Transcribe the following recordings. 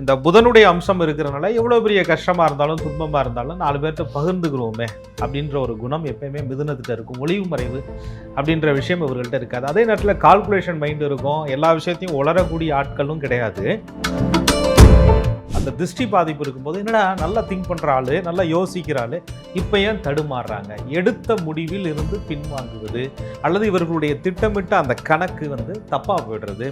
இந்த புதனுடைய அம்சம் இருக்கிறனால எவ்வளோ பெரிய கஷ்டமாக இருந்தாலும் துன்பமாக இருந்தாலும் 4 பேர்கிட்ட பகிர்ந்துக்கிறோமே அப்படின்ற ஒரு குணம் எப்பயுமே மிதுனத்துக்கு இருக்கும். ஒளிவு மறைவு அப்படின்ற விஷயம் இவர்கள்ட்ட இருக்காது. அதே நேரத்தில் கால்குலேஷன் மைண்ட் இருக்கும். எல்லா விஷயத்தையும் உளரக்கூடிய ஆட்களும் கிடையாது. அந்த திருஷ்டி பாதிப்பு இருக்கும்போது என்னடா நல்லா திங்க் பண்ணுற ஆள், நல்லா யோசிக்கிற ஆள், இப்போ ஏன் தடுமாறுறாங்க? எடுத்த முடிவில் இருந்து பின்வாங்குவது அல்லது இவர்களுடைய திட்டமிட்ட அந்த கணக்கு தப்பாக போய்டுறது,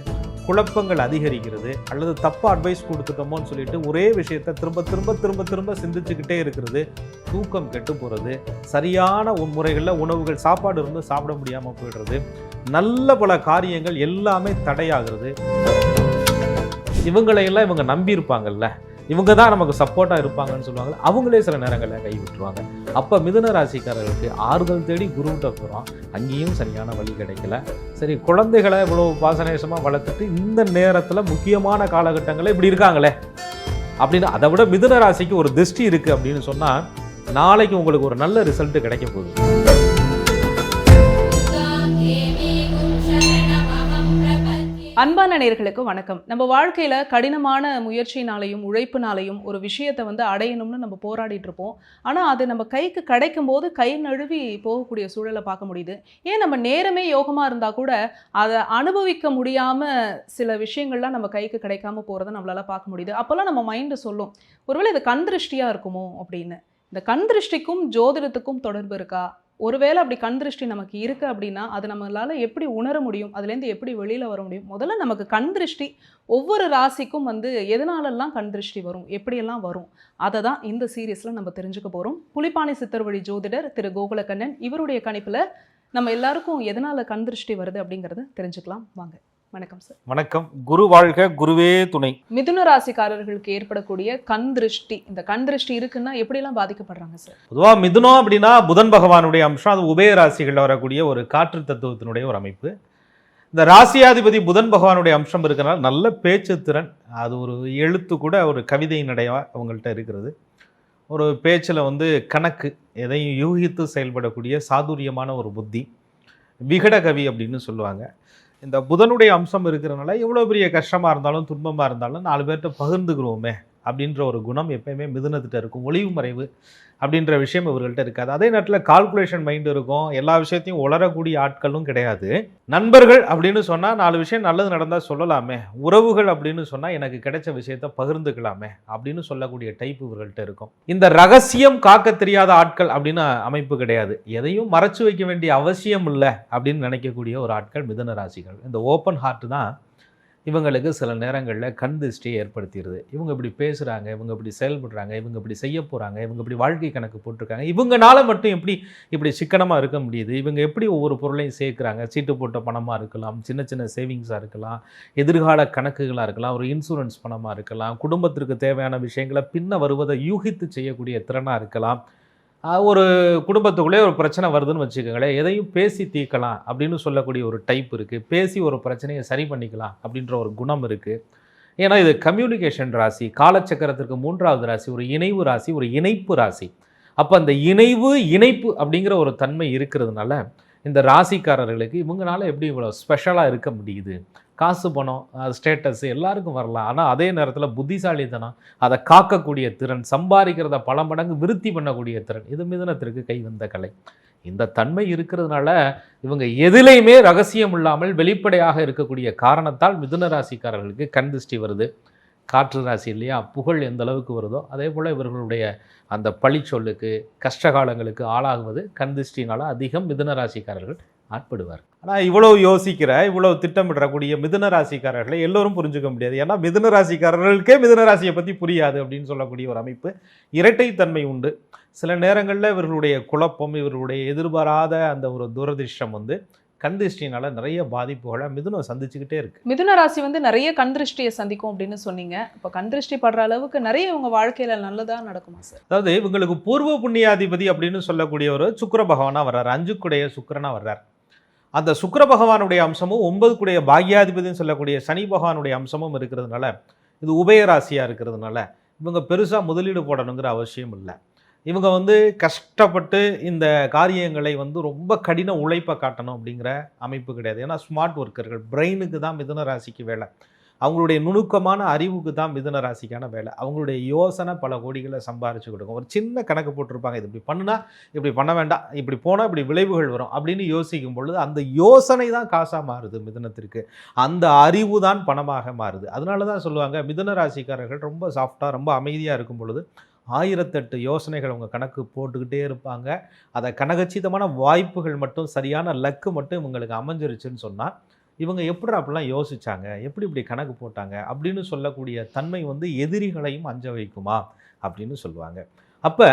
குழப்பங்கள் அதிகரிக்கிறது, அல்லது தப்பாக அட்வைஸ் கொடுத்துட்டோமோன்னு சொல்லிட்டு ஒரே விஷயத்தை திரும்ப திரும்ப திரும்ப திரும்ப சிந்திச்சுக்கிட்டே இருக்கிறது, தூக்கம் கெட்டு போகிறது, சரியான முறைகளில் உணவுகள் சாப்பாடு இருந்து சாப்பிட முடியாமல் போய்டுறது, நல்ல பல காரியங்கள் எல்லாமே தடையாகிறது. இவங்களையெல்லாம் இவங்க நம்பியிருப்பாங்கல்ல, இவங்க தான் நமக்கு சப்போர்ட்டாக இருப்பாங்கன்னு சொல்லுவாங்க, அவங்களே சில நேரங்களில் கை விட்டுருவாங்க. அப்போ மிதுன ராசிக்காரர்களுக்கு ஆறுதல் தேடி குருவிட்ட போகிறோம், அங்கேயும் சரியான வழி கிடைக்கல. சரி, குழந்தைகளை இவ்வளோ பாசநேசமாக வளர்த்துட்டு இந்த நேரத்தில் முக்கியமான காலகட்டங்களில் இப்படி இருக்காங்களே அப்படின்னு, அதை விட மிதுன ராசிக்கு ஒரு திருஷ்டி இருக்குது அப்படின்னு சொன்னால் நாளைக்கு உங்களுக்கு ஒரு நல்ல ரிசல்ட்டு கிடைக்க போகுது. அன்பான நேயர்களுக்கு வணக்கம். நம்ம வாழ்க்கையில் கடினமான முயற்சினாலையும் உழைப்பினாலையும் ஒரு விஷயத்தை அடையணும்னு நம்ம போராடிட்டு இருப்போம். ஆனால் அது நம்ம கைக்கு கிடைக்கும் போது கை நழுவி போகக்கூடிய சூழலை பார்க்க முடியுது. ஏன் நம்ம நேரமே யோகமாக இருந்தால் கூட அதை அனுபவிக்க முடியாமல் சில விஷயங்கள்லாம் நம்ம கைக்கு கிடைக்காம போகிறத நம்மளால் பார்க்க முடியுது. அப்போல்லாம் நம்ம மைண்டு சொல்லும், ஒருவேளை இது கண் திருஷ்டியாக இருக்குமோ அப்படின்னு. இந்த கண் திருஷ்டிக்கும் ஜோதிடத்துக்கும் தொடர்பு இருக்கா? ஒருவேளை அப்படி கண் திருஷ்டி நமக்கு இருக்குது அப்படின்னா அது நம்மளால் எப்படி உணர முடியும்? அதுலேருந்து எப்படி வெளியில் வர முடியும்? முதல்ல நமக்கு கண் திருஷ்டி ஒவ்வொரு ராசிக்கும் எதனாலெல்லாம் கண் திருஷ்டி வரும், எப்படியெல்லாம் வரும், அதை தான் இந்த சீரீஸில் நம்ம தெரிஞ்சுக்க போகிறோம். புலிப்பாணி சித்தர் வழி ஜோதிடர் திரு கோகுலக்கண்ணன் இவருடைய கணிப்பில் நம்ம எல்லாருக்கும் எதனால் கண் திருஷ்டி வருது அப்படிங்கிறத தெரிஞ்சுக்கலாம். வாங்க. வணக்கம் சார். வணக்கம். குரு வாழ்க, குருவே துணை. மிதுன ராசிக்காரர்களுக்கு ஏற்படக்கூடிய கண் திருஷ்டி, இந்த கண் திருஷ்டி இருக்குன்னா எப்படிலாம் பாதிக்கப்படுறாங்க சார்? பொதுவாக மிதுனம் அப்படின்னா புதன் பகவானுடைய அம்சம். அது உபய ராசிகளில் வரக்கூடிய ஒரு காற்று தத்துவத்தினுடைய ஒரு அமைப்பு. இந்த ராசியாதிபதி புதன் பகவானுடைய அம்சம் இருக்கிறனால நல்ல பேச்சு திறன், அது ஒரு எழுத்து கூட ஒரு கவிதை நடையாக அவங்கள்ட்ட இருக்கிறது. ஒரு பேச்சில் கணக்கு, எதையும் யூகித்து செயல்படக்கூடிய சாதுரியமான ஒரு புத்தி, விகட கவி அப்படின்னு சொல்லுவாங்க. இந்த புதனுடைய அம்சம் இருக்கிறனால எவ்வளோ பெரிய கஷ்டமாக இருந்தாலும் துன்பமாக இருந்தாலும் 4 பேர்கிட்ட பகிர்ந்துக்கிறோமே அப்படின்ற ஒரு குணம் எப்பயுமே மிதுனத்திட்ட இருக்கும். ஒளிவு மறைவு அப்படின்ற விஷயம் இவர்கள்ட்ட இருக்காது. அதே நேரத்தில் கால்குலேஷன் மைண்ட் இருக்கும். எல்லா விஷயத்தையும் உளரக்கூடிய ஆட்களும் கிடையாது. நண்பர்கள் அப்படின்னு சொன்னால் 4 விஷயம் நல்லது நடந்தால் சொல்லலாமே, உறவுகள் அப்படின்னு சொன்னால் எனக்கு கிடைச்ச விஷயத்த பகிர்ந்துக்கலாமே அப்படின்னு சொல்லக்கூடிய டைப் இவர்கள்ட்ட இருக்கும். இந்த ரகசியம் காக்க தெரியாத ஆட்கள் அப்படின்னு அமைப்பு கிடையாது. எதையும் மறைச்சு வைக்க வேண்டிய அவசியம் இல்லை அப்படின்னு நினைக்கக்கூடிய ஒரு ஆட்கள் மிதுன ராசிகள். இந்த ஓப்பன் ஹார்ட் தான் இவங்களுக்கு சில நேரங்களில் கண் திருஷ்டியை ஏற்படுத்திடுது. இவங்க இப்படி பேசுகிறாங்க, இவங்க இப்படி செயல்படுறாங்க, இவங்க இப்படி செய்ய போகிறாங்க, இவங்க இப்படி வாழ்க்கை கணக்கு போட்டிருக்காங்க, இவங்கனால மட்டும் எப்படி இப்படி சிக்கனமாக இருக்க முடியுது, இவங்க எப்படி ஒவ்வொரு பொருளையும் சேர்க்குறாங்க, சீட்டு போட்ட பணமாக இருக்கலாம், சின்ன சின்ன சேவிங்ஸாக இருக்கலாம், எதிர்கால கணக்குகளாக இருக்கலாம், ஒரு இன்சூரன்ஸ் பணமாக இருக்கலாம், குடும்பத்திற்கு தேவையான விஷயங்களை பின்ன வருவதை யூகித்து செய்யக்கூடிய திறனாக இருக்கலாம். ஒரு குடும்பத்துக்குள்ளே ஒரு பிரச்சனை வருதுன்னு வச்சுக்கோங்களேன், எதையும் பேசி தீர்க்கலாம் அப்படின்னு சொல்லக்கூடிய ஒரு டைப் இருக்குது. பேசி ஒரு பிரச்சனையை சரி பண்ணிக்கலாம் அப்படின்ற ஒரு குணம் இருக்குது. ஏன்னா இது கம்யூனிகேஷன் ராசி, காலச்சக்கரத்திற்கு 3வது ராசி, ஒரு இணைவு ராசி, ஒரு இணைப்பு ராசி. அப்போ அந்த இணைப்பு அப்படிங்கிற ஒரு தன்மை இருக்கிறதுனால இந்த ராசிக்காரர்களுக்கு இவங்களால எப்படி இவ்வளோ ஸ்பெஷலாக இருக்க முடியுது? காசு, பணம், ஸ்டேட்டஸ் எல்லாருக்கும் வரலாம். ஆனால் அதே நேரத்தில் புத்திசாலித்தனம், அதை காக்கக்கூடிய திறன், சம்பாதிக்கிறத பல மடங்கு விருத்தி பண்ணக்கூடிய திறன், இது மிதுனத்திற்கு கை வந்த கலை. இந்த தன்மை இருக்கிறதுனால இவங்க எதிலையுமே ரகசியம் இல்லாமல் வெளிப்படையாக இருக்கக்கூடிய காரணத்தால் மிதுன ராசிக்காரர்களுக்கு கண் திருஷ்டி வருது. காற்று ராசி இல்லையா, புகழ் எந்த அளவுக்கு வருதோ அதே போல் இவர்களுடைய அந்த பழிச்சொல்லுக்கு, கஷ்டகாலங்களுக்கு ஆளாகுவது கண் திருஷ்டினால அதிகம் மிதுன ராசிக்காரர்கள் ஆட்படுவார். ஆனால் இவ்வளோ யோசிக்கிற, இவ்வளோ திட்டமிடக்கூடிய மிதுன ராசிக்காரர்களை எல்லோரும் புரிஞ்சுக்க முடியாது. ஏன்னா மிதுன ராசிக்காரர்களுக்கே மிதுன ராசியை பற்றி புரியாது அப்படின்னு சொல்லக்கூடிய ஒரு அமைப்பு. இரட்டைத்தன்மை உண்டு. சில நேரங்களில் இவர்களுடைய குழப்பம், இவர்களுடைய எதிர்பாராத அந்த ஒரு துரதிர்ஷ்டம் கண் திருஷ்டினால நிறைய பாதிப்புகளை மிதுனம் சந்திச்சுக்கிட்டே இருக்கு. மிதுன ராசி நிறைய கண் திருஷ்டியை சந்திக்கும் அப்படின்னு சொன்னீங்க. இப்போ கண் திருஷ்டி படுற அளவுக்கு நிறைய இவங்க வாழ்க்கையில நல்லதா நடக்குமா சார்? அதாவது இவங்களுக்கு பூர்வ புண்ணியாதிபதி அப்படின்னு சொல்லக்கூடிய ஒரு சுக்கிர பகவானா வர்றார், 5 சுக்கிரனா வர்றார். அந்த சுக்கிர பகவானுடைய அம்சமும் 9 பாக்யாதிபதினு சொல்லக்கூடிய சனி பகவானுடைய அம்சமும் இருக்கிறதுனால, இது உபயராசியாக இருக்கிறதுனால இவங்க பெருசாக முதலீடு போடணுங்கிற அவசியம் இல்லை. இவங்க கஷ்டப்பட்டு இந்த காரியங்களை ரொம்ப கடின உழைப்பை காட்டணும் அப்படிங்கிற அமைப்பு கிடையாது. ஏன்னா ஸ்மார்ட் ஒர்க்கர்கள், பிரெயினுக்கு தான் மிதுன ராசிக்கு வேலை. அவங்களுடைய நுணுக்கமான அறிவுக்கு தான் மிதுன ராசிக்கான வேலை. அவங்களுடைய யோசனை பல கோடிகளை சம்பாரிச்சு கொடுக்கும். ஒரு சின்ன கணக்கு போட்டிருப்பாங்க, இது இப்படி பண்ணுனா இப்படி பண்ண வேண்டாம், இப்படி போனால் இப்படி விளைவுகள் வரும் அப்படின்னு யோசிக்கும் பொழுது அந்த யோசனை தான் காசாக மாறுது மிதுனத்திற்கு. அந்த அறிவு தான் பணமாக மாறுது. அதனால தான் சொல்லுவாங்க, மிதுன ராசிக்காரர்கள் ரொம்ப சாஃப்டாக ரொம்ப அமைதியாக இருக்கும் பொழுது 1008 யோசனைகள் அவங்க கணக்கு போட்டுக்கிட்டே இருப்பாங்க. அதை கனகச்சிதமான வாய்ப்புகள் மட்டும் சரியான லக்கு மட்டும் இவங்களுக்கு அமைஞ்சிருச்சுன்னு சொன்னால், இவங்க எப்படி அப்படிலாம் யோசிச்சாங்க, எப்படி இப்படி கணக்கு போட்டாங்க அப்படின்னு சொல்லக்கூடிய தன்மை வந்து எதிரிகளையும் அஞ்ச வைக்குமா அப்படின்னு சொல்லுவாங்க. அப்போ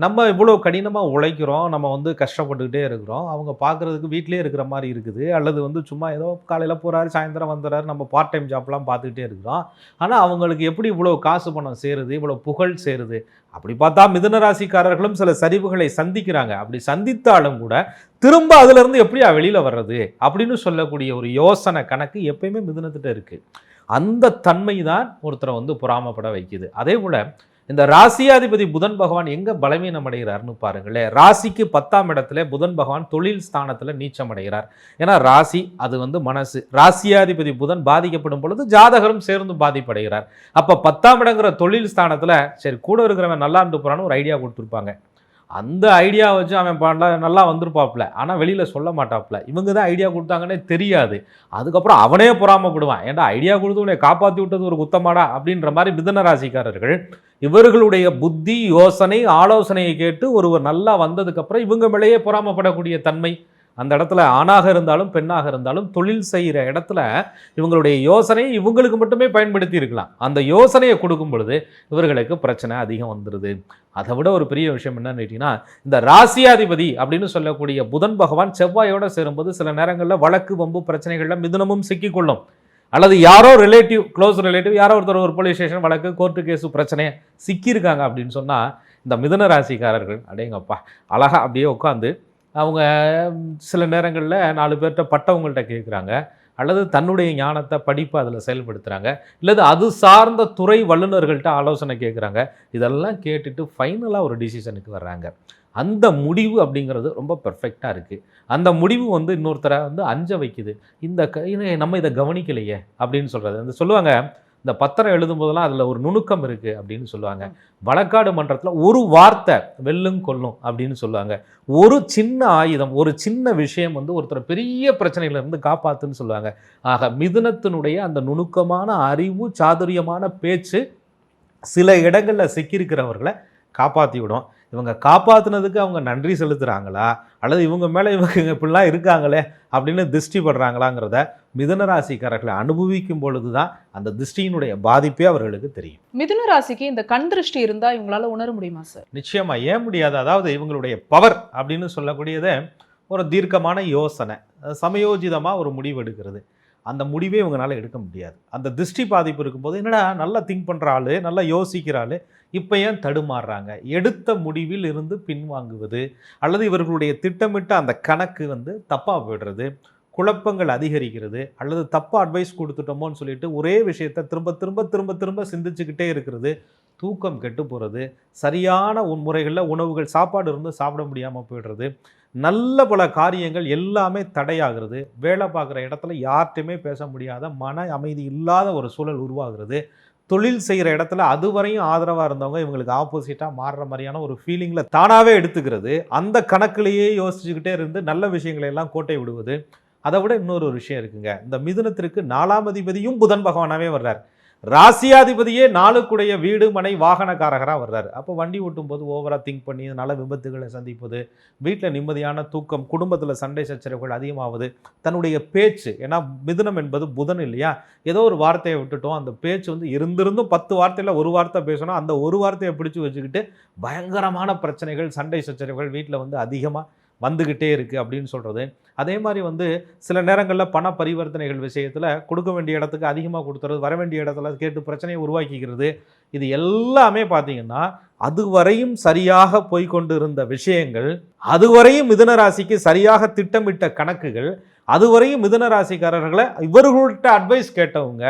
நம்ம இவ்வளோ கடினமாக உழைக்கிறோம், நம்ம வந்து கஷ்டப்பட்டுக்கிட்டே இருக்கிறோம், அவங்க பார்க்குறதுக்கு வீட்டிலே இருக்கிற மாதிரி இருக்குது, அல்லது வந்து சும்மா ஏதோ காலையில் போகிறாரு சாயந்தரம் வந்துடுறாரு, நம்ம பார்ட் டைம் ஜாப்லாம் பார்த்துக்கிட்டே இருக்கிறோம். ஆனால் அவங்களுக்கு எப்படி இவ்வளோ காசு பணம் சேருது, இவ்வளோ புகழ் சேருது? அப்படி பார்த்தா மிதுன ராசிக்காரர்களும் சில சரிவுகளை சந்திக்கிறாங்க. அப்படி சந்தித்தாலும் கூட திரும்ப அதிலிருந்து எப்படியா வெளியில் வர்றது அப்படின்னு சொல்லக்கூடிய ஒரு யோசனை கணக்கு எப்பயுமே மிதுனத்திட்ட இருக்குது. அந்த தன்மை தான் ஒருத்தரை வந்து பொறாமப்பட வைக்குது. அதே போல் இந்த ராசியாதிபதி புதன் பகவான் எங்கே பலவீனம் அடைகிறார்னு பாருங்களேன். ராசிக்கு 10ஆம் இடத்துல புதன் பகவான் தொழில் ஸ்தானத்தில் நீச்சம் அடைகிறார். ஏன்னா ராசி அது வந்து மனசு. ராசியாதிபதி புதன் பாதிக்கப்படும் பொழுது ஜாதகரும் சேர்ந்து பாதிப்படைகிறார். அப்போ 10ஆம் இடங்கிற தொழில் ஸ்தானத்தில் சரி கூட இருக்கிறவன் நல்லா இருந்து போகிறான்னு ஒரு ஐடியா கொடுத்துருப்பாங்க. அந்த ஐடியா வச்சு அவன் நல்லா வந்திருப்பாப்புல, ஆனால் வெளியில் சொல்ல மாட்டாப்புல. இவங்க தான் ஐடியா கொடுத்தாங்கன்னே தெரியாது. அதுக்கப்புறம் அவனே பொறாமப்படுவான், ஏன்டா ஐடியா கொடுத்து உன்னை காப்பாற்றி விட்டது ஒரு குத்தமாடா அப்படின்ற மாதிரி மிதுன ராசிக்காரர்கள் இவர்களுடைய புத்தி யோசனை ஆலோசனையை கேட்டு ஒருவர் நல்லா வந்ததுக்கப்புறம் இவங்க மேலேயே பொறாமப்படக்கூடிய தன்மை. அந்த இடத்துல ஆணாக இருந்தாலும் பெண்ணாக இருந்தாலும் தொழில் செய்கிற இடத்துல இவங்களுடைய யோசனையை இவங்களுக்கு மட்டுமே பயன்படுத்தி இருக்கலாம். அந்த யோசனையை கொடுக்கும் பொழுது இவர்களுக்கு பிரச்சனை அதிகம் வந்துடுது. அதை விட ஒரு பெரிய விஷயம் என்னன்னு கேட்டிங்கன்னா, இந்த ராசியாதிபதி அப்படின்னு சொல்லக்கூடிய புதன் பகவான் செவ்வாயோடு சேரும்போது சில நேரங்களில் வழக்கு வம்பு பிரச்சனைகளில் மிதுனமும் சிக்கிக்கொள்ளும். அல்லது யாரோ ரிலேட்டிவ் க்ளோஸ் ரிலேட்டிவ் யாரோ ஒருத்தர் ஒரு போலீஸ் ஸ்டேஷன் வழக்கு கோர்ட்டு கேஸு பிரச்சனையை சிக்கியிருக்காங்க அப்படின்னு சொன்னால், இந்த மிதுன ராசிக்காரர்கள் அடேங்கப்பா அழகாக அப்படியே உட்காந்து அவங்க சில நேரங்களில் 4 பேர்கிட்ட பட்டவங்கள்ட்ட கேட்குறாங்க, அல்லது தன்னுடைய ஞானத்தை படிப்பை அதில் செயல்படுத்துகிறாங்க, இல்லது அது சார்ந்த துறை வல்லுநர்கள்ட்ட ஆலோசனை கேட்குறாங்க. இதெல்லாம் கேட்டுட்டு ஃபைனலாக ஒரு டிசிஷனுக்கு வர்றாங்க. அந்த முடிவு அப்படிங்கிறது ரொம்ப பெர்ஃபெக்டாக இருக்குது. அந்த முடிவு வந்து இன்னொருத்தரை வந்து அஞ்ச வைக்குது. நம்ம இதை கவனிக்கலையே அப்படின்னு சொல்கிறது. அந்த சொல்லுவாங்க, இந்த பத்திரம் எழுதும் போதெல்லாம் அதில் ஒரு நுணுக்கம் இருக்குது அப்படின்னு சொல்லுவாங்க. வழக்காடு மன்றத்தில் ஒரு வார்த்தை வெல்லும் கொல்லும் அப்படின்னு சொல்லுவாங்க. ஒரு சின்ன ஆயுதம் ஒரு சின்ன விஷயம் வந்து ஒருத்தர் பெரிய பிரச்சனையிலிருந்து காப்பாற்றுன்னு சொல்லுவாங்க. ஆக மிதுனத்தினுடைய அந்த நுணுக்கமான அறிவு சாதுரியமான பேச்சு சில இடங்களில் சிக்கியிருக்கிறவர்களை காப்பாற்றி விடும். இவங்க காப்பாற்றினதுக்கு அவங்க நன்றி செலுத்துகிறாங்களா, அல்லது இவங்க மேலே இவங்க இப்படிலாம் இருக்காங்களே அப்படின்னு திருஷ்டி படுறாங்களாங்கிறத மிதுன ராசிக்காரர்களை அனுபவிக்கும் பொழுது தான் அந்த திருஷ்டியினுடைய பாதிப்பே அவர்களுக்கு தெரியும். மிதுன ராசிக்கு இந்த கண் திருஷ்டி இருந்தால் இவங்களால உணர முடியுமா சார்? நிச்சயமாக, ஏன் முடியாது? அதாவது இவங்களுடைய பவர் அப்படின்னு சொல்லக்கூடியதை ஒரு தீர்க்கமான யோசனை, சமயோஜிதமாக ஒரு முடிவு எடுக்கிறது. அந்த முடிவே இவங்களால எடுக்க முடியாது. அந்த திருஷ்டி பாதிப்பு இருக்கும்போது என்னடா நல்லா திங்க் பண்ணுற ஆள், நல்லா யோசிக்கிற ஆள், இப்போ ஏன் தடுமாறுறாங்க? எடுத்த முடிவில் இருந்து பின்வாங்குவது, அல்லது இவர்களுடைய திட்டமிட்ட அந்த கணக்கு வந்து தப்பாக போய்டுறது, குழப்பங்கள் அதிகரிக்கிறது, அல்லது தப்பாக அட்வைஸ் கொடுத்துட்டோமோன்னு சொல்லிட்டு ஒரே விஷயத்தை திரும்ப திரும்ப திரும்ப திரும்ப சிந்திச்சுக்கிட்டே இருக்கிறது, தூக்கம் கெட்டு போகிறது, சரியான முறைகளில் உணவுகள் சாப்பாடு இருந்து சாப்பிட முடியாமல் போய்டுறது, நல்ல பல காரியங்கள் எல்லாமே தடையாகிறது, வேலை பார்க்குற இடத்துல யார்கிட்டையுமே பேச முடியாத மன அமைதி இல்லாத ஒரு சூழல் உருவாகிறது, தொழில் செய்கிற இடத்துல அதுவரையும் ஆதரவாக இருந்தவங்க இவங்களுக்கு ஆப்போசிட்டாக மாறுற மாதிரியான ஒரு ஃபீலிங்கில் தானாகவே எடுத்துக்கிறது, அந்த கணக்கிலேயே யோசிச்சுக்கிட்டே இருந்து நல்ல விஷயங்களை எல்லாம் கோட்டை விடுவது. அதை விட இன்னொரு விஷயம் இருக்குங்க, இந்த மிதுனத்திற்கு 4ஆம் அதிபதியும் புதன் பகவானாகவே வர்றார். ராசியாதிபதியே 4க்குடைய வீடு மனை வாகனக்காரகராக வர்றாரு. அப்போ வண்டி ஓட்டும் போது ஓவராக திங்க் பண்ணி நல்ல விபத்துகளை சந்திப்பது, வீட்டில் நிம்மதியான தூக்கம், குடும்பத்தில் சண்டை சச்சரவுகள் அதிகமாகுது, தன்னுடைய பேச்சு, ஏன்னா மிதுனம் என்பது புதன் இல்லையா, ஏதோ ஒரு வார்த்தையை விட்டுட்டோம், அந்த பேச்சு வந்து இருந்திருந்தும் 10 வார்த்தையில் ஒரு வார்த்தை பேசணும், அந்த ஒரு வார்த்தையை பிடிச்சி வச்சுக்கிட்டு பயங்கரமான பிரச்சனைகள் சண்டை சச்சரவுகள் வீட்டில் வந்து அதிகமாக வந்துக்கிட்டே இருக்குது அப்படின்னு சொல்கிறது. அதே மாதிரி வந்து சில நேரங்களில் பண பரிவர்த்தனைகள் விஷயத்தில் கொடுக்க வேண்டிய இடத்துக்கு அதிகமாக கொடுத்துறது, வர வேண்டிய இடத்துல கேட்டு பிரச்சனையை உருவாக்கிக்கிறது. இது எல்லாமே பார்த்திங்கன்னா அதுவரையும் சரியாக போய்கொண்டு இருந்த விஷயங்கள், அதுவரையும் மிதுன ராசிக்கு சரியாக திட்டமிட்ட கணக்குகள், அதுவரையும் மிதுன ராசிக்காரர்களை இவர்கள்ட்ட அட்வைஸ் கேட்டவங்க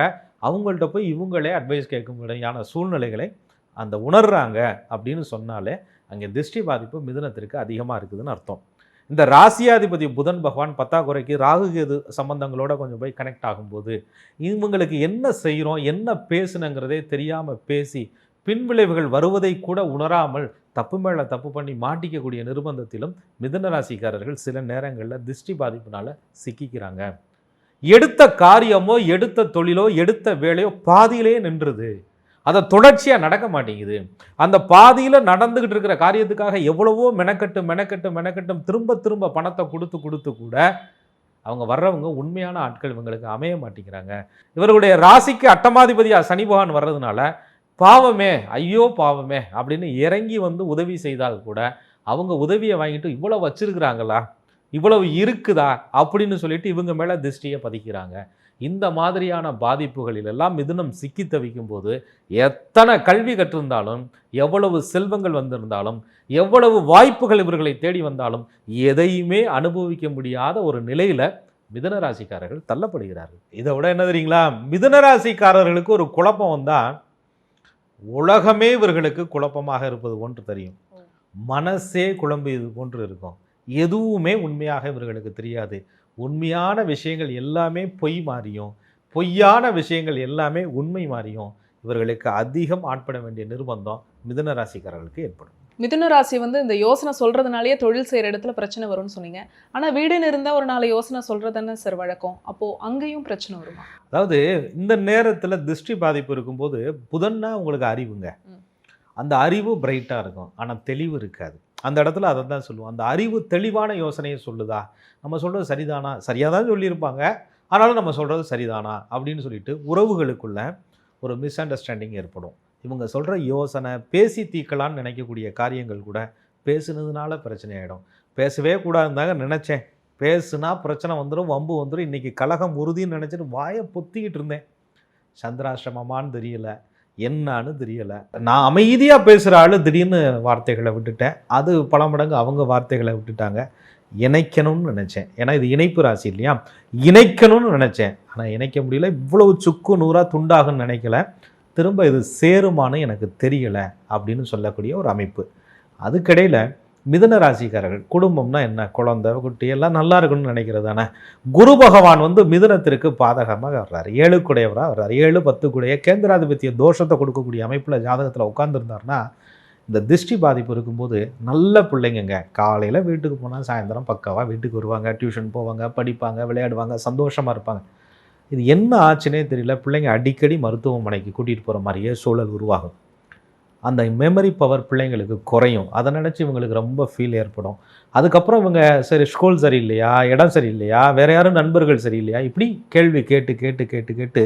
அவங்கள்ட்ட போய் இவங்களே அட்வைஸ் கேட்கும்படியான சூழ்நிலைகளை அந்த உணர்றாங்க அப்படின்னு சொன்னாலே அங்கே திருஷ்டி பாதிப்பு மிதுனத்திற்கு அதிகமாக இருக்குதுன்னு அர்த்தம். இந்த ராசியாதிபதி புதன் பகவான் 10ஆம் குறைக்கு ராகு கேது சம்பந்தங்களோட கொஞ்சம் போய் கனெக்ட் ஆகும்போது இவங்களுக்கு என்ன செய்கிறோம் என்ன பேசுனங்கிறதே தெரியாமல் பேசி பின்விளைவுகள் வருவதை கூட உணராமல் தப்பு மேலே தப்பு பண்ணி மாட்டிக்கக்கூடிய நிர்பந்தத்திலும் மிதுன ராசிக்காரர்கள் சில நேரங்களில் திருஷ்டி பாதிப்புனால சிக்கிக்கிறாங்க. எடுத்த காரியமோ எடுத்த தொழிலோ எடுத்த வேலையோ பாதியிலேயே நின்றுது, அதை தொடர்ச்சியாக நடக்க மாட்டேங்குது. அந்த பாதியில் நடந்துக்கிட்டு இருக்கிற காரியத்துக்காக எவ்வளவோ மெனக்கட்டும் திரும்ப திரும்ப பணத்தை கொடுத்து கூட அவங்க வர்றவங்க உண்மையான ஆட்கள் இவங்களுக்கு அமைய மாட்டேங்கிறாங்க. இவர்களுடைய ராசிக்கு அட்டமாதிபதியாக சனி பகவான் வர்றதுனால பாவமே ஐயோ பாவமே அப்படின்னு இறங்கி வந்து உதவி செய்தால் கூட அவங்க உதவியை வாங்கிட்டு இவ்வளோ வச்சிருக்கிறாங்களா, இவ்வளவு இருக்குதா அப்படின்னு சொல்லிட்டு இவங்க மேலே திருஷ்டியை பதிக்கிறாங்க. இந்த மாதிரியான பாதிப்புகளில் எல்லாம் மிதுனம் சிக்கி தவிக்கும் போது எத்தனை கல்வி கற்றிருந்தாலும், எவ்வளவு செல்வங்கள் வந்திருந்தாலும், எவ்வளவு வாய்ப்புகள் இவர்களை தேடி வந்தாலும் எதையுமே அனுபவிக்க முடியாத ஒரு நிலையில மிதுன ராசிக்காரர்கள் தள்ளப்படுகிறார்கள். இதை விட என்ன தெரியுங்களா, மிதுன ராசிக்காரர்களுக்கு ஒரு குழப்பம் வந்தா உலகமே இவர்களுக்கு குழப்பமாக இருப்பது போன்று தெரியும். மனசே குழம்பியது போன்று இருக்கும். எதுவுமே உண்மையாக இவர்களுக்கு தெரியாது. உண்மையான விஷயங்கள் எல்லாமே பொய் மாறியும், பொய்யான விஷயங்கள் எல்லாமே உண்மை மாறியும் இவர்களுக்கு அதிகம் ஆட்பட வேண்டிய நிர்பந்தம் மிதுன ராசிக்காரர்களுக்கு ஏற்படும். மிதுன ராசி வந்து இந்த யோசனை சொல்றதுனாலேயே தொழில் செய்கிற இடத்துல பிரச்சனை வரும்னு சொன்னீங்க. ஆனால் வீடுன்னு இருந்தால் ஒரு 4 யோசனை சொல்றதுன்னு சார் வழக்கம். அப்போ அங்கேயும் பிரச்சனை வருமா? அதாவது இந்த நேரத்தில் திருஷ்டி பாதிப்பு இருக்கும்போது புதன்னா உங்களுக்கு அறிவுங்க. அந்த அறிவு பிரைட்டாக இருக்கும், ஆனால் தெளிவு இருக்காது. அந்த இடத்துல அதை தான் சொல்லுவோம். அந்த அறிவு தெளிவான யோசனையை சொல்லுதா, நம்ம சொல்கிறது சரிதானா, சரியாக தான் சொல்லியிருப்பாங்க, ஆனாலும் நம்ம சொல்கிறது சரிதானா அப்படின்னு சொல்லிட்டு உறவுகளுக்குள்ள ஒரு மிஸ் அண்டர்ஸ்டாண்டிங் ஏற்படும். இவங்க சொல்கிற யோசனை பேசி தீர்க்கலான்னு நினைக்கக்கூடிய காரியங்கள் கூட பேசுனதுனால பிரச்சனை ஆகிடும். பேசவே கூடாதுந்தாங்க நினச்சேன், பேசுனா பிரச்சனை வந்துடும், வம்பு வந்துடும், இன்றைக்கி கலகம் உறுதின்னு நினச்சிட்டு வாயை பொத்திக்கிட்டு இருந்தேன். சந்திராசிரமமானு தெரியல, என்னான்னு தெரியலை. நான் அமைதியாக பேசுகிற ஆள் திடீர்னு வார்த்தைகளை விட்டுட்டேன், அது பல மடங்கு அவங்க வார்த்தைகளை விட்டுட்டாங்க. இணைக்கணும்னு நினச்சேன், ஏன்னா இது இணைப்பு ராசி இல்லையா, இணைக்கணும்னு நினச்சேன், ஆனால் இணைக்க முடியல. இவ்வளவு சுக்கு நூறாக துண்டாகுன்னு நினைக்கல, திரும்ப இது சேருமானு எனக்கு தெரியலை அப்படின்னு சொல்லக்கூடிய ஒரு அமைப்பு. அதுக்கிடையில் மிதுன ராசிக்காரர்கள் குடும்பம்னா என்ன, குழந்தை குட்டி எல்லாம் நல்லா இருக்குன்னு நினைக்கிறது தானே. குரு பகவான் வந்து மிதுனத்திற்கு பாதகமாக வர்றாரு, 7 வர்றாரு. 7, 10 கேந்திராதிபத்திய தோஷத்தை கொடுக்கக்கூடிய அமைப்பில் ஜாதகத்தில் உட்காந்துருந்தாருன்னா இந்த திருஷ்டி பாதிப்பு இருக்கும்போது நல்ல பிள்ளைங்க காலையில் வீட்டுக்கு போனால் சாயந்தரம் பக்காவாக வீட்டுக்கு வருவாங்க, டியூஷன் போவாங்க, படிப்பாங்க, விளையாடுவாங்க, சந்தோஷமாக இருப்பாங்க. இது என்ன ஆச்சுன்னே தெரியல, பிள்ளைங்க அடிக்கடி மருத்துவமனைக்கு கூட்டிகிட்டு போகிற மாதிரியே சூழல் உருவாகும். அந்த மெமரி பவர் பிள்ளைங்களுக்கு குறையும், அதை நினச்சி இவங்களுக்கு ரொம்ப ஃபீல் ஏற்படும். அதுக்கப்புறம் இவங்க சரி ஸ்கூல் சரியில்லையா, இடம் சரியில்லையா, வேறு யாரும் நண்பர்கள் சரியில்லையா, இப்படி கேள்வி கேட்டு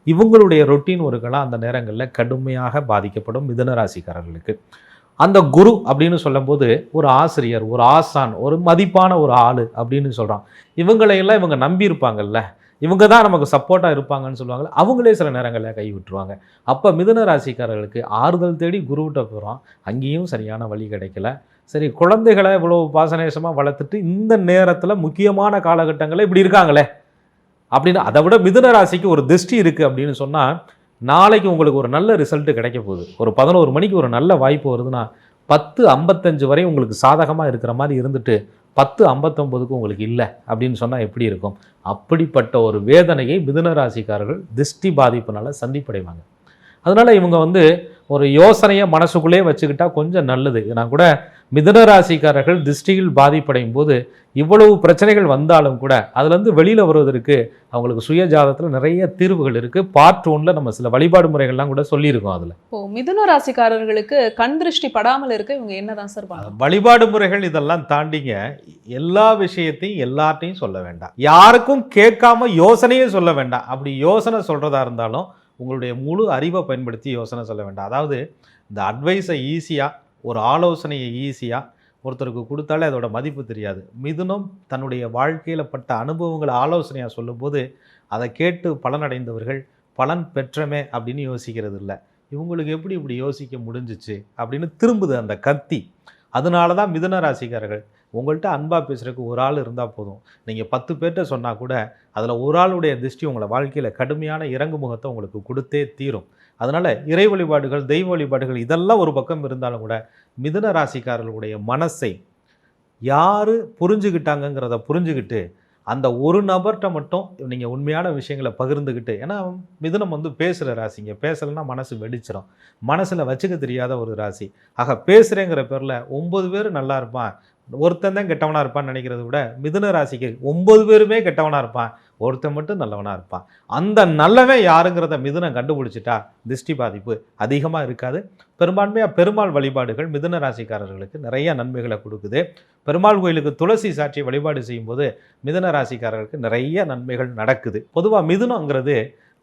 இவங்களுடைய ரொட்டீன் ஒர்க்கெல்லாம் அந்த நேரங்களில் கடுமையாக பாதிக்கப்படும் மிதுன ராசிக்காரர்களுக்கு. அந்த குரு அப்படின்னு சொல்லும்போது ஒரு ஆசிரியர், ஒரு ஆசான், ஒரு மதிப்பான ஒரு ஆள் அப்படின்னு சொல்கிறான். இவங்களையெல்லாம் இவங்க நம்பியிருப்பாங்கல்ல, இவங்க தான் நமக்கு சப்போர்ட்டாக இருப்பாங்கன்னு சொல்லுவாங்கள்ல, அவங்களே சில நேரங்களில் கை விட்டுருவாங்க. அப்போ மிதுன ராசிக்காரர்களுக்கு ஆறுதல் தேடி குருவிட்ட போகிறோம், அங்கேயும் சரியான வழி கிடைக்கல. சரி குழந்தைகளை இவ்வளோ பாசநேசமாக வளர்த்துட்டு இந்த நேரத்தில் முக்கியமான காலகட்டங்களில் இப்படி இருக்காங்களே அப்படின்னு, அதை விட மிதுன ராசிக்கு ஒரு திருஷ்டி இருக்குது அப்படின்னு சொன்னால் நாளைக்கு உங்களுக்கு ஒரு நல்ல ரிசல்ட்டு கிடைக்க போகுது. ஒரு 11 மணிக்கு ஒரு நல்ல வாய்ப்பு வருதுன்னா 10:55 வரை உங்களுக்கு சாதகமாக இருக்கிற மாதிரி இருந்துட்டு 10:59 உங்களுக்கு இல்லை அப்படின்னு சொன்னால் எப்படி இருக்கும்? அப்படிப்பட்ட ஒரு வேதனையை மிதுன ராசிக்காரர்கள் திருஷ்டி பாதிப்புனால சந்திப்படைவாங்க. அதனால் இவங்க வந்து ஒரு யோசனையை மனசுக்குள்ளே வச்சுக்கிட்டா கொஞ்சம் நல்லது. நான் கூட மிதுன ராசிக்காரர்கள் திருஷ்டியில் பாதிப்படையும் போது இவ்வளவு பிரச்சனைகள் வந்தாலும் கூட அதுலேருந்து வெளியில் வருவதற்கு அவங்களுக்கு சுய ஜாதகத்தில் நிறைய தீர்வுகள் இருக்குது. பார்ட் 1ல் நம்ம சில வழிபாடு முறைகள்லாம் கூட சொல்லியிருக்கோம். அதில் இப்போ மிதுன ராசிக்காரர்களுக்கு கண் திருஷ்டி படாமல் இருக்க இவங்க என்னதான் சார் பண்ணலாம்? வழிபாடு முறைகள் இதெல்லாம் தாண்டிங்க எல்லா விஷயத்தையும் எல்லார்ட்டையும் சொல்ல வேண்டாம், யாருக்கும் கேட்காம யோசனையே சொல்ல வேண்டாம். அப்படி யோசனை சொல்கிறதா இருந்தாலும் உங்களுடைய முழு அறிவை பயன்படுத்தி யோசனை சொல்ல வேண்டாம். அதாவது இந்த அட்வைஸை ஈஸியாக, ஒரு ஆலோசனையை ஈஸியாக ஒருத்தருக்கு கொடுத்தாலே அதோட மதிப்பு தெரியாது. மிதுனம் தன்னுடைய வாழ்க்கையில் பட்ட அனுபவங்களை ஆலோசனையாக சொல்லும்போது அதை கேட்டு பலனடைந்தவர்கள் பலன் பெற்றமே அப்படின்னு யோசிக்கிறது இல்லை. இவங்களுக்கு எப்படி இப்படி யோசிக்க முடிஞ்சிச்சு அப்படின்னு திரும்புது அந்த கத்தி. அதனால தான் மிதுன ராசிக்காரர்கள் உங்கள்கிட்ட அன்பாக பேசுகிறதுக்கு ஒரு ஆள் இருந்தால் போதும். நீங்கள் 10 பேர்கிட்ட சொன்னால் கூட அதில் ஒரு ஆளுடைய திருஷ்டி உங்களை வாழ்க்கையில் கடுமையான இறங்கு முகத்தை உங்களுக்கு கொடுத்தே தீரும். அதனால் இறை வழிபாடுகள், தெய்வ வழிபாடுகள் இதெல்லாம் ஒரு பக்கம் இருந்தாலும் கூட மிதுன ராசிக்காரர்களுடைய மனசை யார் புரிஞ்சுக்கிட்டாங்கங்கிறத புரிஞ்சுக்கிட்டு அந்த ஒரு நபர்கிட்ட மட்டும் நீங்கள் உண்மையான விஷயங்களை பகிர்ந்துக்கிட்டு, ஏன்னா மிதுனம் வந்து பேசுகிற ராசிங்க, பேசலைன்னா மனசு வெடிச்சிடும், மனசில் வச்சுக்க தெரியாத ஒரு ராசி. ஆக பேசுகிறேங்கிற பேரில் 9 பேர் நல்லா இருப்பான், ஒருத்தன் தான் கெட்டவனாக இருப்பான்னு நினைக்கிறத விட மிதுன ராசிக்கு 9 பேருமே கெட்டவனாக இருப்பான், ஒருத்தன் மட்டும் நல்லவனாக இருப்பான். அந்த நல்லவன் யாருங்கிறத மிதுனம் கண்டுபிடிச்சிட்டா திருஷ்டி பாதிப்பு அதிகமாக இருக்காது. பெரும்பான்மையாக பெருமாள் வழிபாடுகள் மிதுன ராசிக்காரர்களுக்கு நிறைய நன்மைகளை கொடுக்குது. பெருமாள் கோயிலுக்கு துளசி சாட்சி வழிபாடு செய்யும்போது மிதுன ராசிக்காரர்களுக்கு நிறைய நன்மைகள் நடக்குது. பொதுவாக மிதுனங்கிறது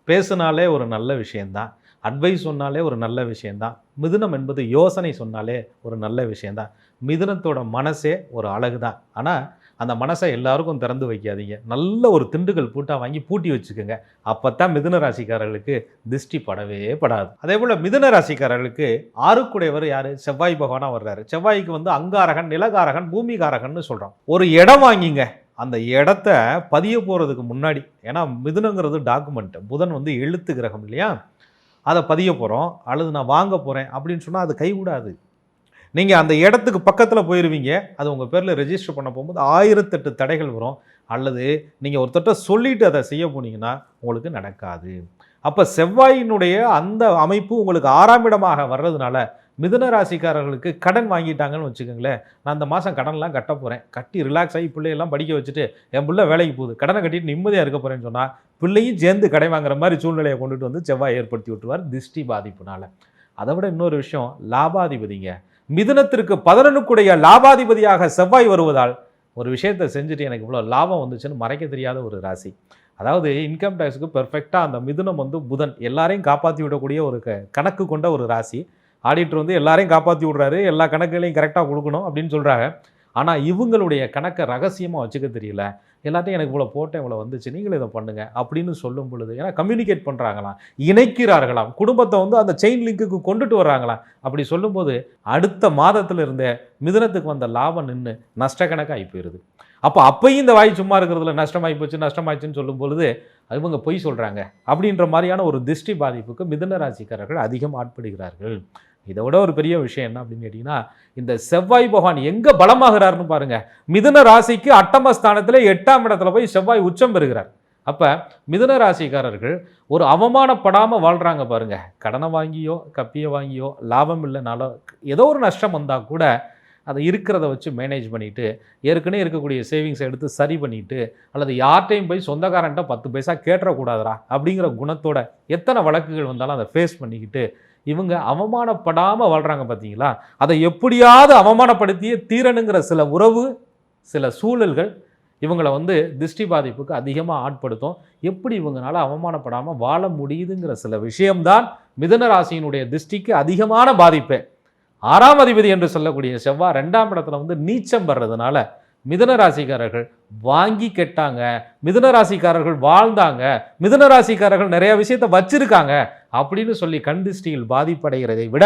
பேசினாலே ஒரு நல்ல விஷயந்தான், அட்வைஸ் சொன்னாலே ஒரு நல்ல விஷயந்தான். மிதுனம் என்பது யோசனை சொன்னாலே ஒரு நல்ல விஷயந்தான். மிதுனத்தோட மனசே ஒரு அழகு தான். ஆனால் அந்த மனசை எல்லாருக்கும் திறந்து வைக்காதீங்க. நல்ல ஒரு திண்டுகள் பூட்டாக வாங்கி பூட்டி வச்சுக்கோங்க. அப்போ தான் மிதுன ராசிக்காரர்களுக்கு திருஷ்டி படவே படாது. அதே போல் மிதுன ராசிக்காரர்களுக்கு ஆறுக்குடையவர் யார்? செவ்வாய் பகவானாக வர்றாரு. செவ்வாய்க்கு வந்து அங்காரகன், நிலகாரகன், பூமிகாரகன்னு சொல்கிறோம். ஒரு இடம் வாங்கிங்க, அந்த இடத்த பதிய போகிறதுக்கு முன்னாடி, ஏன்னா மிதுனங்கிறது டாக்குமெண்ட், புதன் வந்து எழுத்து கிரகம் இல்லையா, அதை பதிய போகிறோம் அல்லது நான் வாங்க போகிறேன் அப்படின்னு சொன்னால் அது கைகூடாது. நீங்கள் அந்த இடத்துக்கு பக்கத்தில் போயிடுவீங்க, அது உங்கள் பேரில் ரெஜிஸ்டர் பண்ண போகும்போது 1008 தடைகள் வரும். அல்லது நீங்கள் ஒருத்தட்ட சொல்லிவிட்டு அதை செய்ய போனீங்கன்னா உங்களுக்கு நடக்காது. அப்போ செவ்வாயினுடைய அந்த அமைப்பு உங்களுக்கு 6ஆம் இடமாக வர்றதுனால மிதுன ராசிக்காரர்களுக்கு கடன் வாங்கிட்டாங்கன்னு வச்சுக்கோங்களேன், நான் அந்த மாதம் கடன்லாம் கட்ட போகிறேன், கட்டி ரிலாக்ஸ் ஆகி பிள்ளையெல்லாம் படிக்க வச்சுட்டு என் பிள்ளை வேலைக்கு போகுது, கடனை கட்டிட்டு நிம்மதியாக இருக்க போகிறேன்னு சொன்னால் பிள்ளையும் சேர்ந்து கடை வாங்குற மாதிரி சூழ்நிலையை கொண்டுட்டு வந்து செவ்வாய் ஏற்படுத்தி விட்டுருவார் திருஷ்டி பாதிப்புனால. அதை விட இன்னொரு விஷயம், லாபாதிபதிங்க. மிதுனத்திற்கு 11க்குடைய லாபாதிபதியாக செவ்வாய் வருவதால் ஒரு விஷயத்தை செஞ்சுட்டு எனக்கு இவ்வளோ லாபம் வந்துச்சுன்னு மறைக்க தெரியாத ஒரு ராசி. அதாவது இன்கம் டேக்ஸுக்கு பெர்ஃபெக்டாக அந்த மிதுனம் வந்து புதன் எல்லாரையும் காப்பாற்றி விடக்கூடிய ஒரு கணக்கு கொண்ட ஒரு ராசி. ஆடிட்டர் வந்து எல்லாரையும் காப்பாற்றி விடுறாரு, எல்லா கணக்குகளையும் கரெக்டாக கொடுக்கணும் அப்படின்னு சொல்கிறாங்க. ஆனால் இவங்களுடைய கணக்கை ரகசியமாக வச்சுக்க தெரியல. எல்லாத்தையும் எனக்கு இவ்வளோ போட்டேன், இவ்வளோ வந்துச்சு, நீங்களும் இதை பண்ணுங்கள் அப்படின்னு சொல்லும் பொழுது, ஏன்னா கம்யூனிகேட் பண்ணுறாங்களாம், இணைக்கிறார்களாம், குடும்பத்தை வந்து அந்த செயின் லிங்க்குக்கு கொண்டுட்டு வர்றாங்களாம். அப்படி சொல்லும்போது அடுத்த மாதத்தில் இருந்த மிதுனத்துக்கு வந்த லாபம் நின்று நஷ்டக்கணக்காகி போயிடுது. அப்பையும் இந்த வாய் சும்மா இருக்கிறதுல நஷ்டமாயிடுச்சுன்னு சொல்லும் பொழுது இவங்க பொய் சொல்கிறாங்க அப்படின்ற மாதிரியான ஒரு திருஷ்டி பாதிப்புக்கு மிதுன ராசிக்காரர்கள் அதிகம் ஆட்படுகிறார்கள். இதை விட ஒரு பெரிய விஷயம் என்ன அப்படின்னு கேட்டிங்கன்னா, இந்த செவ்வாய் பகவான் எங்கே பலமாகிறாருன்னு பாருங்கள். மிதுன ராசிக்கு அட்டமஸ்தானத்தில் 8ஆம் இடத்துல போய் செவ்வாய் உச்சம் பெறுகிறார். அப்போ மிதுன ராசிக்காரர்கள் ஒரு அவமானப்படாமல் வாழ்கிறாங்க பாருங்கள். கடனை வாங்கியோ கப்பியை வாங்கியோ லாபம் இல்லைனாலோ ஏதோ ஒரு நஷ்டம் வந்தால் கூட அதை இருக்கிறத வச்சு மேனேஜ் பண்ணிவிட்டு, ஏற்கனவே இருக்கக்கூடிய சேவிங்ஸை எடுத்து சரி பண்ணிவிட்டு, அல்லது யார்கிட்டையும் போய் சொந்தக்காரன்ட்ட 10 பைசா கேட்டுறக்கூடாதுரா அப்படிங்கிற குணத்தோட எத்தனை வழக்குகள் வந்தாலும் அதை ஃபேஸ் பண்ணிக்கிட்டு இவங்க அவமானப்படாமல் வாழ்கிறாங்க பார்த்தீங்களா. அதை எப்படியாவது அவமானப்படுத்தியே தீரணுங்கிற சில உறவு, சில சூழல்கள் இவங்களை வந்து திருஷ்டி பாதிப்புக்கு அதிகமாக ஆட்படுத்தும். எப்படி இவங்களால அவமானப்படாமல் வாழ முடியுதுங்கிற சில விஷயம்தான் மிதுன ராசியினுடைய திருஷ்டிக்கு அதிகமான பாதிப்பு. 6ஆம் அதிபதி என்று சொல்லக்கூடிய செவ்வாய் 2ஆம் இடத்துல வந்து நீச்சம் வர்றதுனால மிதுன ராசிக்காரர்கள் வாங்கி கெட்டாங்க, மிதுன ராசிக்காரர்கள் வாழ்ந்தாங்க, மிதுன ராசிக்காரர்கள் நிறைய விஷயத்தை வச்சிருக்காங்க அப்படின்னு சொல்லி கண் திருஷ்டியில் பாதிப்படைகிறதை விட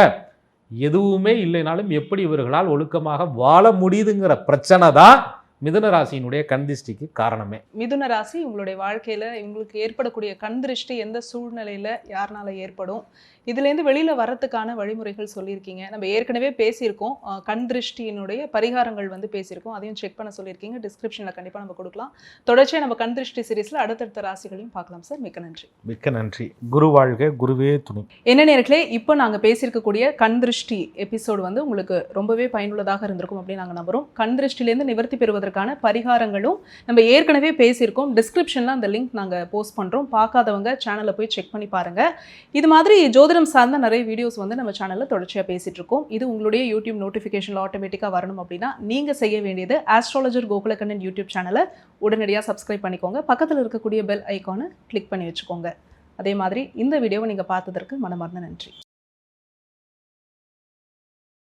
எதுவுமே இல்லைனாலும் எப்படி இவர்களால் ஒழுக்கமாக வாழ முடியுதுங்கிற பிரச்சனை தான் மிதுன ராசியினுடைய கண் திருஷ்டிக்கு காரணமே. மிதுன ராசி உங்களுடைய வாழ்க்கையில் இவங்களுக்கு ஏற்படக்கூடிய கண் திருஷ்டி எந்த சூழ்நிலையில் யாருனால ஏற்படும், இதுலேருந்து வெளியில் வரத்துக்கான வழிமுறைகள் சொல்லியிருக்கீங்க. நம்ம ஏற்கனவே பேசியிருக்கோம், கண் திருஷ்டியினுடைய பரிகாரங்கள் வந்து பேசியிருக்கோம், அதையும் செக் பண்ண சொல்லியிருக்கீங்க. டிஸ்கிரிப்ஷனில் கண்டிப்பாக நம்ம கொடுக்கலாம். தொடர்ச்சியாக நம்ம கண் திருஷ்டி சீரீஸில் அடுத்தடுத்த ராசிகளையும் பார்க்கலாம் சார். மிக்க நன்றி. மிக்க நன்றி. குரு வாழ்க, குருவே துணை. என்ன நேயர்களே, இப்போ நாங்கள் பேசியிருக்கக்கூடிய கண் திருஷ்டி எபிசோடு வந்து உங்களுக்கு ரொம்பவே பயனுள்ளதாக இருந்திருக்கும் அப்படின்னு நாங்கள் நம்புகிறோம். கண் திருஷ்டிலேருந்து நிவர்த்தி பெறுவதற்கான பரிகாரங்களும் நம்ம ஏற்கனவே பேசியிருக்கோம். டிஸ்கிரிப்ஷனில் அந்த லிங்க் நாங்கள் போஸ்ட் பண்ணுறோம். பார்க்காதவங்க சேனலை போய் செக் பண்ணி பாருங்கள். இது மாதிரி ஜோதிடம் சார்ந்த நிறைய வீடியோஸ் வந்து நம்ம சேனலில் தொடர்ச்சியாக பேசிகிட்டு இருக்கோம். இது உங்களுடைய யூடியூப் நோட்டிஃபிகேஷனில் ஆட்டோமேட்டிக்காக வரணும் அப்படின்னா நீங்கள் செய்ய வேண்டியது ஆஸ்ட்ராலஜர் கோகுலக்கண்ணன் யூடியூப் சேனலை உடனடியாக சப்ஸ்கிரைப் பண்ணிக்கோங்க. பக்கத்தில் இருக்கக்கூடிய பெல் ஐக்கானை கிளிக் பண்ணி வச்சுக்கோங்க. அதே மாதிரி இந்த வீடியோவை நீங்கள் பார்த்ததற்கு மனமார்ந்த நன்றி.